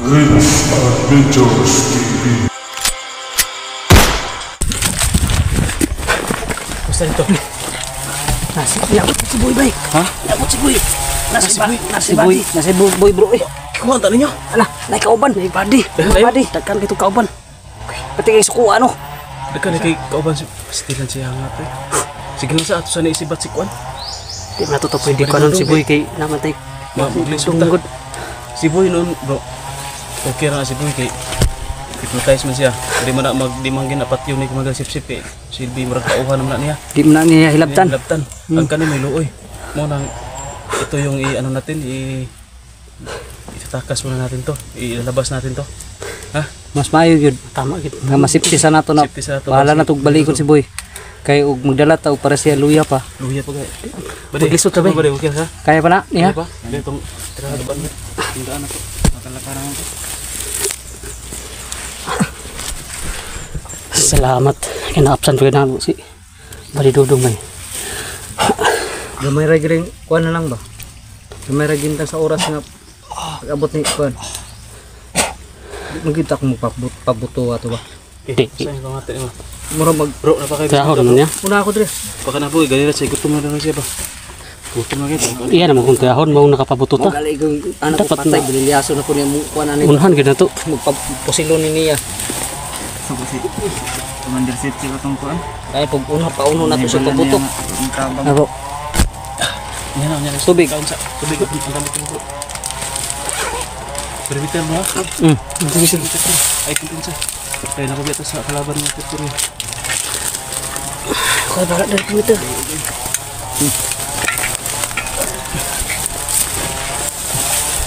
Rips Adventures TV. Basta dito. Nabot si Boy, bay. Ha? Nabot si Boy. Nasi Boy, bro. Kuha ang ninyo. Ala, naik kauban. Naik padi. Takkan kita kauban. Pati kayo suku, ano? Takkan kayo kauban. Pastilan siya nga, pre. Sige lang sa ato sa naisibat si Kwan. Di ba natuto pwede ko nun si Boy kay naman tayo. Maglisod ta. Si Boy noon, bro. Okay na si Boy kay hypnotize man siya. Di man na magdimangin apat yun ni kumagasip-sip eh. Silbi marag kauhan naman na niya. Di man na niya hilabtan. Ang kanin may luoy. Mo nang ito yung ano natin itatakas muna natin to. Ilalabas natin to. Ha? Mas maayo yun. Tama gid. Nga masipti sa nato na. Bahala na tug balikon si Boy. Kay ug magdala ta og para siya luya pa. Luya pa kay. Maglisod ta ba? Okay ha? Kaya pa na niya? Kaya pa? Itong tirahan ba? Tindaan na to. Makalakaran to. Salamat. Kinaapsan pa na si Bari Dudong may. Gamay ra giring kuan na lang ba? Gamay ra gintang sa oras nga abot ni kuan. Magkita ko mo pabuto ato ba? Di. Saan ko ngate mo? Mura mag bro na pa kay. Kahon naman niya. Una ako dire. Baka na po ganira sa gutom na siya ba? Gutom na kita. Iya naman kung kahon mo nakapabuto ta. Gali kung anak ko patay bililyaso na po niya kuan ani. Unhan gid na to. Magpapusilo ni niya. So kasi commander set sila tong kuan. Kaya pag una pa uno na to sa pabuto. Aro. Yan na. Tubig. Tubig ang gamit mo. Permitan mo ha? Sige. Ay kumpensa. Kaya nakabiyata sa kalaban ng Tuturin. Kaya barat dari Twitter.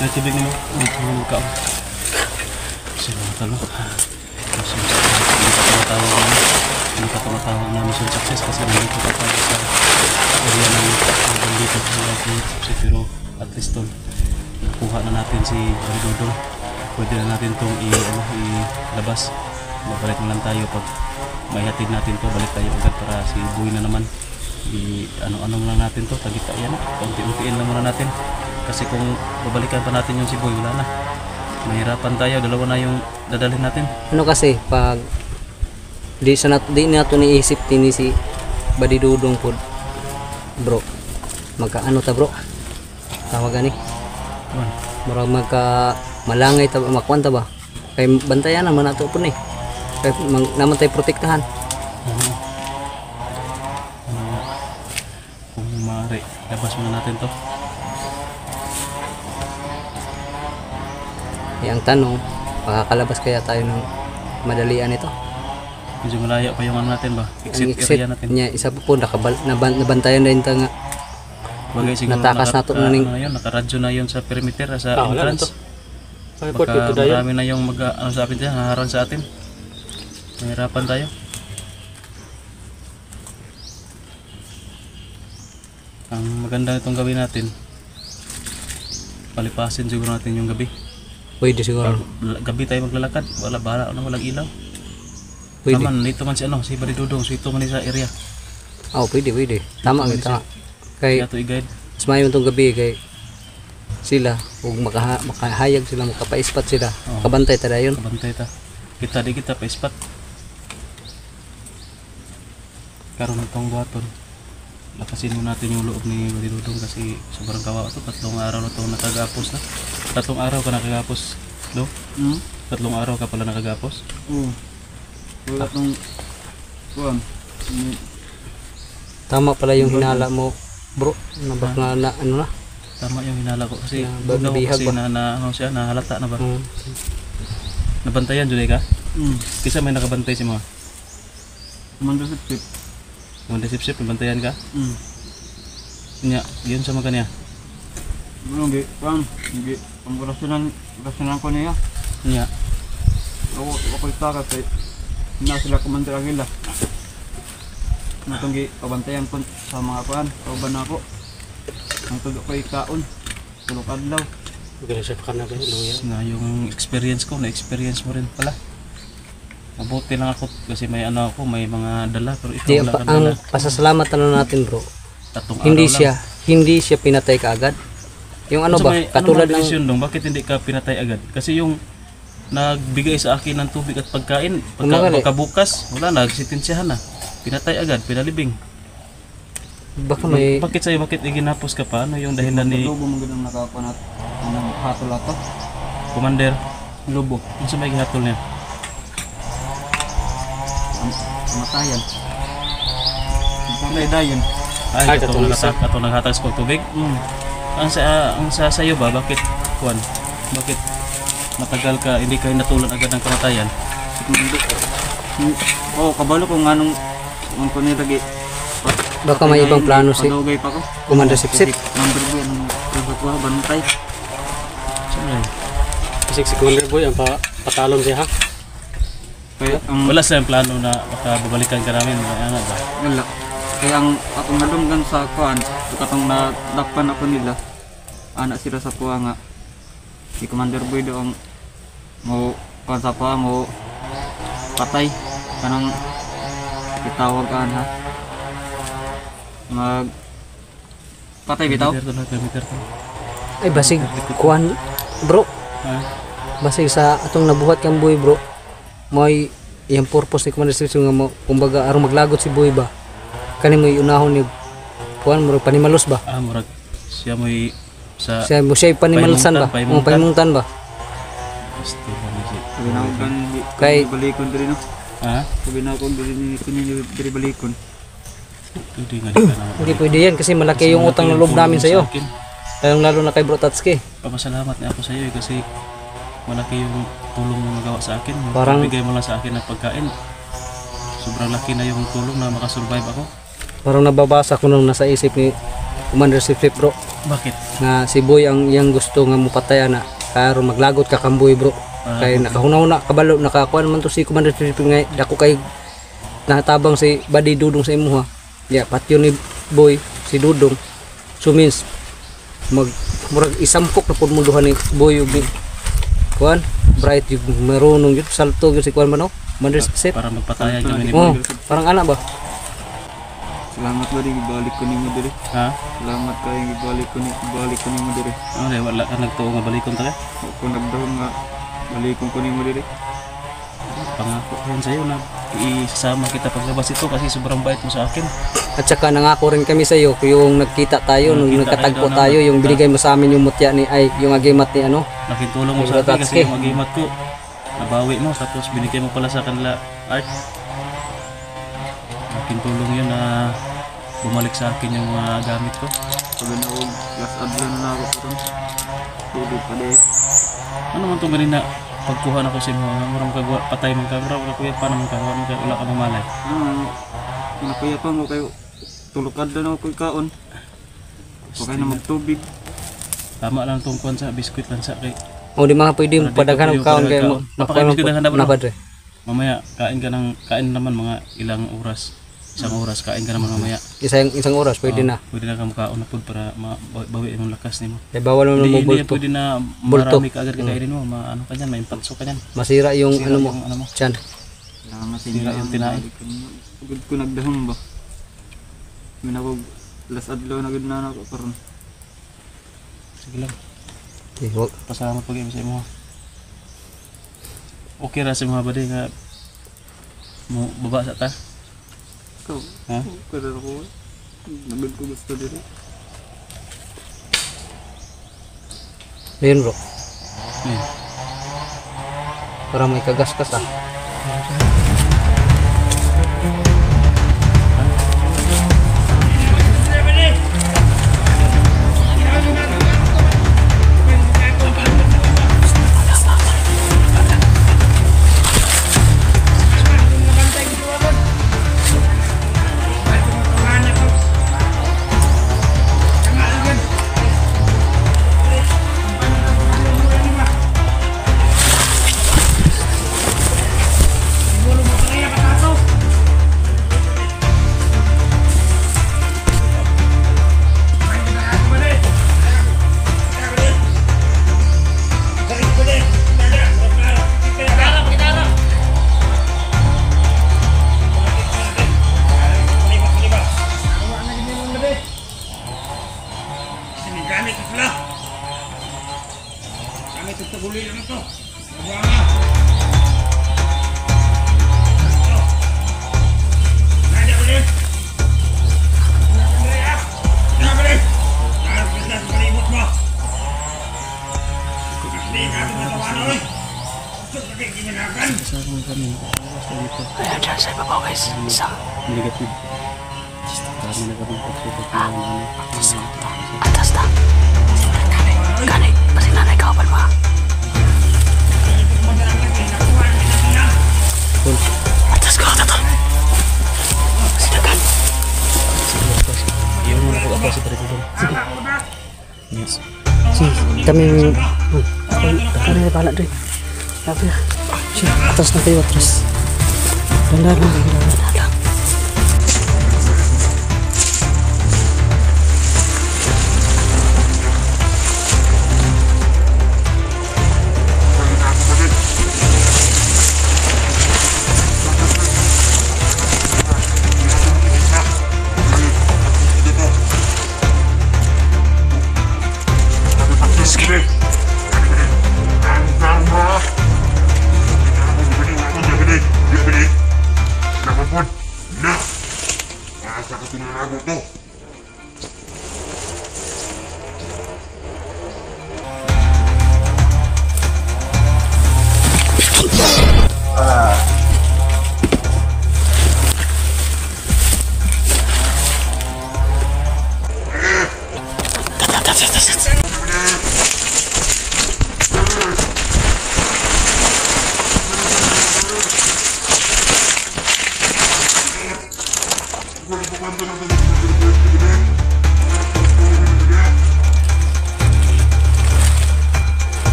May tubig nyo. May tubig mo ka. Sino matalo? Hindi pa tumatawag na mission success kasi nandito pa tayo sa area ng bandito sa mga pero at least doon nakuha na natin si Dodong. Pwede na natin itong ilabas. Mabalik na lang tayo pag may hatid natin to, balik tayo agad para si Boy na naman ano lang natin to, tagita yan, unti-untiin lang muna natin kasi kung babalikan pa natin yung si Boy, wala na, mahirapan tayo, dalawa na yung dadalhin natin. Ano kasi pag di nato niisip tini si Badi Dudong po bro. Magkaano ta bro? Tawag ani. Murag magka malangay ta makwanta ba? Kay bantayan naman nato po ni. Kay naman tayo protektahan. Kung maaari, labas muna natin to. Ang tanong, makakalabas kaya tayo ng madalian ito? Medyo malaya pa yung ano natin ba? Exit area natin. Niya, isa po nabantayan na yung tanga. Bagay siguro natakas nato na ning nakaradyo na yun sa perimeter sa entrance. Baka marami na yung sa atin dyan, haharan sa atin. Mahirapan tayo. Ang maganda itong gawin natin, palipasin siguro natin yung gabi. Pwede siguro. Gabi tayo maglalakad, bahala na walang ilaw. Pwede. Naman, dito man si Bari Dudong, so ito man sa area. Pwede. Tama kita. Kay Kaya ito i-guide. mas mayon tong gabi kay sila ug makahayag sila, makapaispat sila. Kabantay ta dayon. Kabantay ta. Kita pa ispat. Karon itong buhaton. Lakasin mo natin yung loob ni Bari Dudong kasi sobrang kawawa to. 3 araw na to nakagapos na. 3 araw ka nakagapos. No? 3 araw ka pala nakagapos. Wala tong kuan. Tama pala yung hinala mo, bro. Nabak na ano na. Tama yung hinala ko kasi Bihag kasi ba? ano siya, nahalata na ba? Nabantayan dyan ka? Kisa may nakabantay si mga? Commander set. Mga sip-sip, nabantayan ka? Nya, yun sa mga kanya? Hindi, kuan. Hindi, ang rasyunan ko niya. Nya, Ako itakas kay na sila Commander Aguila. Natunggi pabantayan ko sa mga kuan, kauban ako. Ang tudo ko ikaon. Tulog adlaw. Ganun ka na luya. na yung experience ko, na-experience mo rin pala. Mabuti lang ako kasi may may mga dala pero ikaw wala kang dala. Ang pasasalamat natin bro, 3 hindi araw lang. hindi siya pinatay kaagad. Yung ano ba, katulad ng desisyon dong, bakit hindi ka pinatay agad? Kasi yung nagbigay sa akin ng tubig at pagkain. Umagali. Pagkabukas, wala, nagsitensyahan na. Pinatay agad, pinalibing. Baka may Bakit sa'yo, bakit iginapos ka pa? Ano yung dahilan ni Lobo mo ganang nakakunat. Anong hatol ato? Commander? Lobo. Ano sa may gihatol niya? Kamatayan. Ang dayon. Ay, ito naghatag sa tubig? Ang sa sa'yo ba, bakit, Juan? Bakit matagal ka, hindi ka natulad agad ng kamatayan? Oo, kabalo ko nga nung ko nilagi. baka may ibang plano si Padugay pa ko. Commander Sipsip. Number boy, anong trabaho ko, bantay. Siyempre. Kasi si Commander Boy ang patalon siya ha. Kaya ang Wala silang plano na baka babalikan ka namin. Ano ba? wala. Kaya ang akong nadunggan sa kuan, katong nadakpan ako nila. Anak sila sa kuha nga. Si Commander Boy doong mo kuan sa kuha mo patay kanang itawag ka ha. Mag patay bitaw. Kilometer to. Ay basig kuan bro. Ha? Basig sa atong nabuhat kang boy bro. May yung purpose ni Commander Sipsip nga mo kumbaga aron maglagot si boy ba. Kani mo iunahon ni kuan mo panimalos ba? Murag siya mo'y sa Siya mo siya panimalusan ba? Paimuntan. Paimuntan ba? Sabi na ako Kay- balikon diri no. Ha? Sabi na ako diri diri balikon. Hindi nga di ka na. Hindi pwede yan kasi malaki yung utang na loob namin sa iyo. Layong lalo na kay Bro Tatsuki. Papasalamat na ako sa iyo kasi malaki yung tulong mo nagawa sa akin. Parang- Bigay mo lang sa akin ng pagkain. Sobrang laki na yung tulong na makasurvive ako. Parang nababasa ko nung nasa isip ni Commander Sipsip bro. Bakit? Nga si Boy ang iyang gusto nga mupatayan na karo maglagot ka kang Boy bro. Kay nakahuna-huna kabalo nakakuan man to si Commander Sipsip nga dako kay natabang si Badi Dudong sa imo ha. Ya patyo ni Boy si Dudong. So means murag isampok na pud mo duha ni Boy ug ni kuan bright yung marunong yun salto yun si kuan man no. Commander Sipsip. Para magpatayan kami ni Oh, Boy. parang anak ba? Salamat ba rin ibalik ko nimo diri. Ha? Salamat kayo ibalik ko nimo diri. Ano wala ka nagtuo nga balikon ta ka? Ako nagdahon nga balikon ko nimo diri. Pangako ko yan sa'yo na isasama kita paglabas ito kasi sobrang bait mo sa akin. At saka nangako rin kami sa iyo yung nagkita tayo, nung Nagkita nagkatagpo tayo tayo, na- yung binigay mo sa amin yung mutya ni ay yung agimat ni ano. Nakitulong mo Yung sa akin Tatsuki. kasi yung agimat ko nabawi mo tapos binigay mo pala sa kanila art. Nakitulong yun na bumalik sa akin yung mga gamit ko. Sabi na ako last adlan na ako karon. Pwede pa deh. Ano man itong ganina pagkuha na ko sa mga marang kagwa patay man ka marang kakuya pa naman ka wala ka mamalay. Nakuya pa mo kayo tulukad na ako kaon. Okay na magtubig. Tama lang itong kuwan sa biskuit lang sa kay O di mga pwede padaghan ng kaon kay mo. Napakain ka na Na padre. mamaya kain naman mga ilang oras. Isang oras kain ka naman mamaya. Isang oras pwede na. Pwede na ka makaon na pud para mabawi ang lakas nimo. Kay bawal mo Hindi, mo hindi yan bulto. pwede na Bulto. marami ka agad kakainin mo. Ano ka dyan, may impatso ka dyan. Masira yung Sira ano mo. yung ano mo. Tiyan. Salamat sa Sira yung tinae. Pagod ko nagdahon ba. Min ako last adlaw na gud na ako karon. Sige lang. Wag. Pasalamat po kayo sa imo. Okay ra sa mga badi nga mo baba sa ta. Ikaw, Ha? kada ako. Nagod ko gusto diri. Ayun bro. Ayun. Para may kagas-kas ah. Gamit ito, huli lang ito. kami. Basta dito. Ayan dyan sa ibabaw guys. Isa. Negative. Kami nagkapuntok dito. Atas na. Gani. Pasing nanay kauban mo. Atas ka. Tato. Silakan. Iyon mo na po ako si Presidente. Sige. Yes. Sige. Kami kami na pala rin. Sabi na. Sige. Atas na kayo. Atas. Dandan lang. Dandan lang.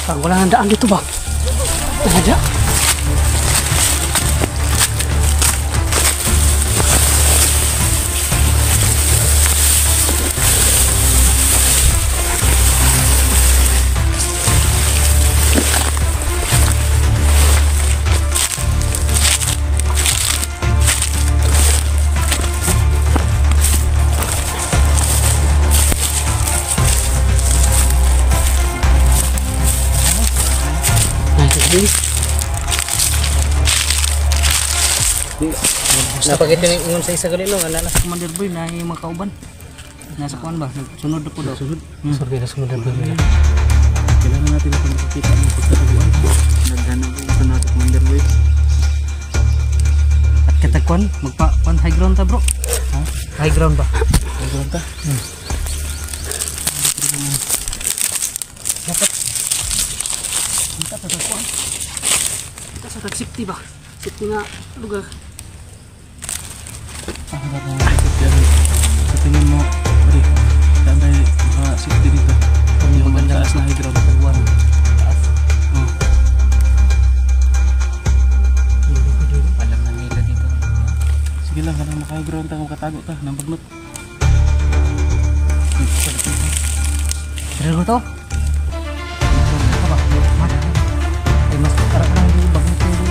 Bang, wala nang daan dito ba? Wala ada. Napakita ni ingon sa isa gali no, ana na sa Commander Boy na yung mga kauban. Nasa kuan ba? Sunod na po daw. Sunod. Sorry na sunod na po. Kailangan natin na makakita ng pagkakabuan. Naghanap ko sa natin Commander Boy. At katagkuan, magpa-kuan high ground ta bro. Ha? High ground ba? High ground ta? Dapat. Kita pa sa kuan. Kita sa safety ba? Safety nga lugar. Sa tingin mo, pare, saan tayo maka-safety dito? Yung maganda taas na high ground. Taas? Oo. Alam na nila dito. Sige lang, kanang maka-high ground ta, makatago ta, nang bagnot. Pero to? Apa? Mas karang di bagnot dito.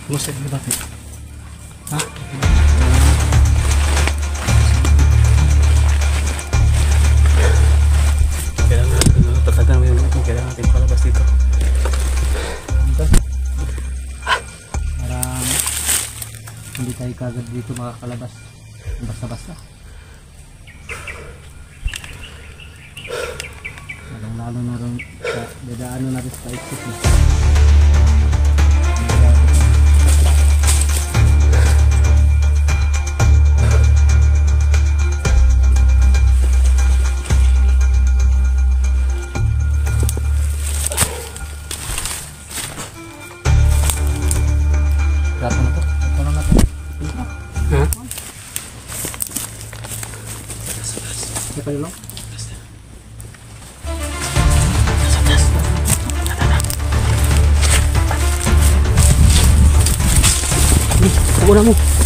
Gusto niyo ba? Ha? Kailangan natin tatagan mo yung ito. Kailangan natin makalabas dito. Parang hindi tayo kagad dito makakalabas. Basta-basta. Lalo na rin sa dadaanan natin sa exit. Gato na to. Ito lang natin. Ha? Ito yun lang. Una mo.